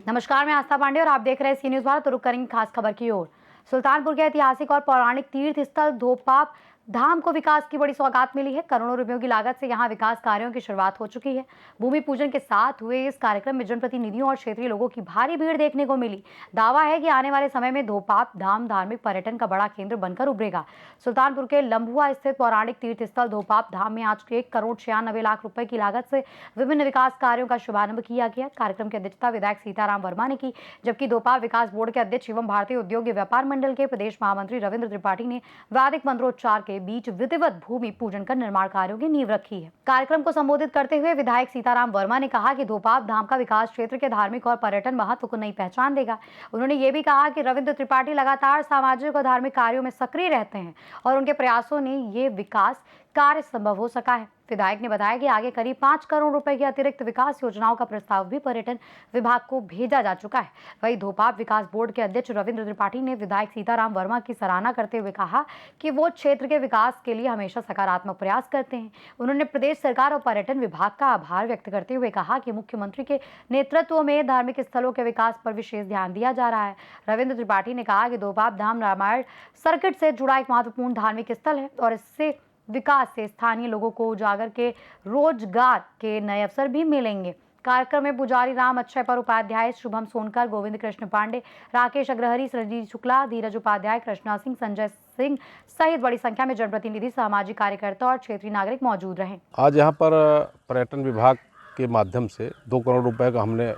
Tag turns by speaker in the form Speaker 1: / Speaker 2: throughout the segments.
Speaker 1: नमस्कार, मैं आस्था पांडे और आप देख रहे हैं सी न्यूज भारत। तो रुक करेंगे खास खबर की ओर। सुल्तानपुर के ऐतिहासिक और पौराणिक तीर्थ स्थल धोपाप धाम को विकास की बड़ी सौगात मिली है। करोड़ों रुपयों की लागत से यहां विकास कार्यों की शुरुआत हो चुकी है। भूमि पूजन के साथ हुए इस कार्यक्रम में जनप्रतिनिधियों और क्षेत्रीय लोगों की भारी भीड़ देखने को मिली। दावा है कि आने वाले समय में धोपाप धाम धार्मिक पर्यटन का बड़ा केंद्र बनकर उभरेगा। सुल्तानपुर के लंबुआ स्थित पौराणिक तीर्थ स्थल धोपाप धाम में आज 1,96,00,000 रुपए की लागत से विभिन्न विकास कार्यों का शुभारंभ किया गया। कार्यक्रम की अध्यक्षता विधायक सीताराम वर्मा ने की, जबकि धोपाप विकास बोर्ड के अध्यक्ष एवं भारतीय उद्योग व्यापार मंडल के प्रदेश महामंत्री रविंद्र त्रिपाठी ने वैदिक मंत्रोच्चार के बीच विधिवत भूमि पूजन कर निर्माण कार्यों की नींव रखी है। कार्यक्रम को संबोधित करते हुए विधायक सीताराम वर्मा ने कहा कि धोपाप धाम का विकास क्षेत्र के धार्मिक और पर्यटन महत्व को नई पहचान देगा। उन्होंने ये भी कहा कि रविंद्र त्रिपाठी लगातार सामाजिक और धार्मिक कार्यों में सक्रिय रहते हैं और उनके प्रयासों ने ये विकास कार्य संभव हो सका है। विधायक ने बताया कि आगे करीब 5 करोड़ रुपए की अतिरिक्त विकास योजनाओं का प्रस्ताव भी पर्यटन विभाग को भेजा जा चुका है। वहीं धोपाप विकास बोर्ड के अध्यक्ष रविंद्र त्रिपाठी ने विधायक सीताराम वर्मा की सराहना करते हुए कहा कि वो क्षेत्र के विकास के लिए हमेशा सकारात्मक प्रयास करते हैं। उन्होंने प्रदेश सरकार और पर्यटन विभाग का आभार व्यक्त करते हुए कहा कि मुख्यमंत्री के नेतृत्व में धार्मिक स्थलों के विकास पर विशेष ध्यान दिया जा रहा है। रविंद्र त्रिपाठी ने कहा कि धोपाप धाम रामायण सर्किट से जुड़ा एक महत्वपूर्ण धार्मिक स्थल है और इससे विकास से स्थानीय लोगों को उजागर के रोजगार के नए अवसर भी मिलेंगे। कार्यक्रम में पुजारी राम अक्षय पर उपाध्याय, शुभम सोनकर, गोविंद कृष्ण पांडे, राकेश अग्रहरी, संजीव शुक्ला, धीरज उपाध्याय, कृष्णा सिंह, संजय सिंह सहित बड़ी संख्या में जनप्रतिनिधि, सामाजिक कार्यकर्ता और क्षेत्रीय नागरिक मौजूद रहे।
Speaker 2: आज यहाँ पर पर्यटन विभाग के माध्यम से 2 करोड़ रुपए का मैं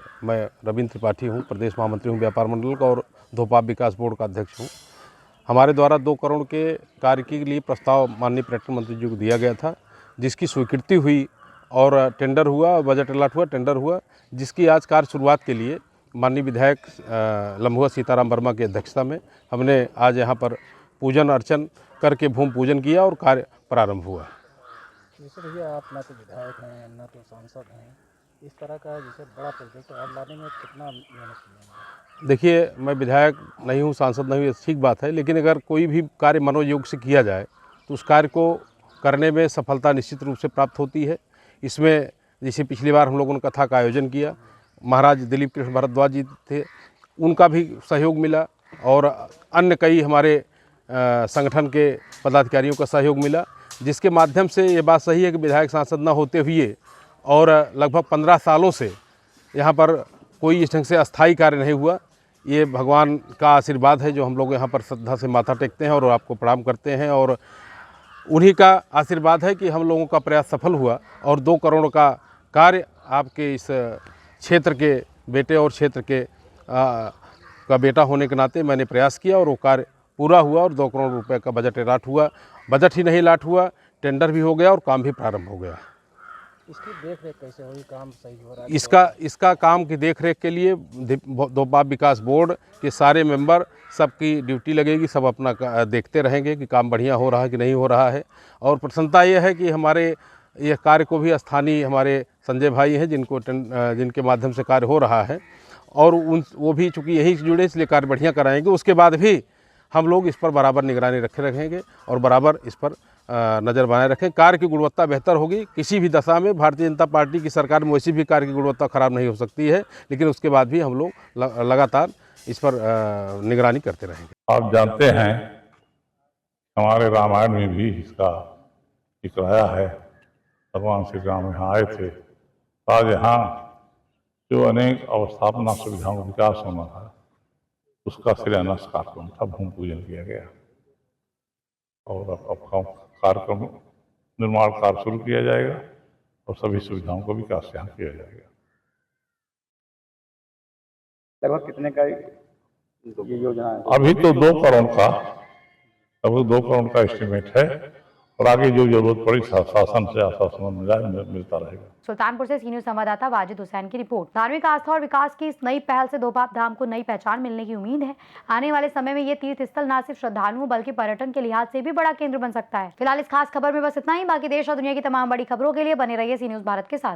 Speaker 2: रविंद्र त्रिपाठी हूँ, प्रदेश महामंत्री हूँ व्यापार मंडल का और धोपाप विकास बोर्ड का अध्यक्ष हूँ। हमारे द्वारा 2 करोड़ के कार्य के लिए प्रस्ताव माननीय पर्यटन मंत्री जी को दिया गया था, जिसकी स्वीकृति हुई और टेंडर हुआ, बजट अलॉट हुआ, टेंडर हुआ, जिसकी आज कार्य शुरुआत के लिए माननीय विधायक लंबुआ सीताराम वर्मा की अध्यक्षता में हमने आज यहाँ पर पूजन अर्चन करके भूमि पूजन किया और कार्य प्रारंभ हुआ।
Speaker 3: जैसे भैया आप ना तो विधायक हैं ना तो सांसद हैं, इस तरह का जैसे बड़ा प्रोजेक्ट आप लाने में कितना मेहनत किया?
Speaker 2: देखिए, मैं विधायक नहीं हूँ, सांसद नहीं हूँ, ठीक बात है, लेकिन अगर कोई भी कार्य मनोयोग से किया जाए तो उस कार्य को करने में सफलता निश्चित रूप से प्राप्त होती है। इसमें जैसे पिछली बार हम लोगों ने कथा का आयोजन किया, महाराज दिलीप कृष्ण भारद्वाज जी थे, उनका भी सहयोग मिला और अन्य कई हमारे संगठन के पदाधिकारियों का सहयोग मिला, जिसके माध्यम से ये बात सही है कि विधायक सांसद न होते हुए और लगभग 15 सालों से यहाँ पर कोई इस ढंग से अस्थायी कार्य नहीं हुआ। ये भगवान का आशीर्वाद है जो हम लोग यहाँ पर श्रद्धा से माथा टेकते हैं और आपको प्रणाम करते हैं, और उन्हीं का आशीर्वाद है कि हम लोगों का प्रयास सफल हुआ और 2 करोड़ का कार्य आपके इस क्षेत्र के बेटे और क्षेत्र के का बेटा होने के नाते मैंने प्रयास किया और वो कार्य पूरा हुआ और 2 करोड़ रुपए का बजट अलॉट हुआ। बजट ही नहीं अलॉट हुआ, टेंडर भी हो गया और काम भी प्रारंभ हो गया।
Speaker 3: इसकी देख रेख कैसे होगी? काम सही हो रहा है?
Speaker 2: इसका काम की देख रेख के लिए धोपाप विकास बोर्ड के सारे मेंबर, सबकी ड्यूटी लगेगी, सब अपना देखते रहेंगे कि काम बढ़िया हो रहा है कि नहीं हो रहा है। और प्रसन्नता ये है कि हमारे ये कार्य को भी स्थानीय हमारे संजय भाई हैं जिनके माध्यम से कार्य हो रहा है और वो भी चूँकि यहीं से जुड़े इसलिए कार्य बढ़िया कराएंगे। उसके बाद भी हम लोग इस पर बराबर निगरानी रखे रहेंगे और बराबर इस पर नज़र बनाए रखें। कार्य की गुणवत्ता बेहतर होगी। किसी भी दशा में भारतीय जनता पार्टी की सरकार में वैसी भी कार्य की गुणवत्ता खराब नहीं हो सकती है, लेकिन उसके बाद भी हम लोग लगातार इस पर निगरानी करते रहेंगे।
Speaker 4: आप जानते हैं हमारे रामायण में भी इसका जिक्र आया है। भगवान श्री राम यहाँ आए थे, आज यहाँ जो अनेक अवस्थापना सुविधाओं का विकास होना था उसका शिलान्यास कार्यक्रम था, भूमि पूजन किया गया और अब कार्यक्रम निर्माण कार्य शुरू किया जाएगा और सभी सुविधाओं का विकास यहाँ किया जाएगा।
Speaker 3: लगभग कितने का ये योजना है?
Speaker 4: अभी तो 2 करोड़ का, लगभग 2 करोड़ का एस्टिमेट है और आगे जो जरूरत पड़ी शासन से आश्वासन मिलता रहेगा।
Speaker 1: सुल्तानपुर से सी न्यूज संवाददाता वाजिद हुसैन की रिपोर्ट। धार्मिक आस्था और विकास की इस नई पहल से धोपाप धाम को नई पहचान मिलने की उम्मीद है। आने वाले समय में ये तीर्थ स्थल न सिर्फ श्रद्धालुओं बल्कि पर्यटन के लिहाज से भी बड़ा केंद्र बन सकता है। फिलहाल इस खास खबर में बस इतना ही। बाकी देश और दुनिया की तमाम बड़ी खबरों के लिए बने रहिए सी न्यूज भारत के साथ।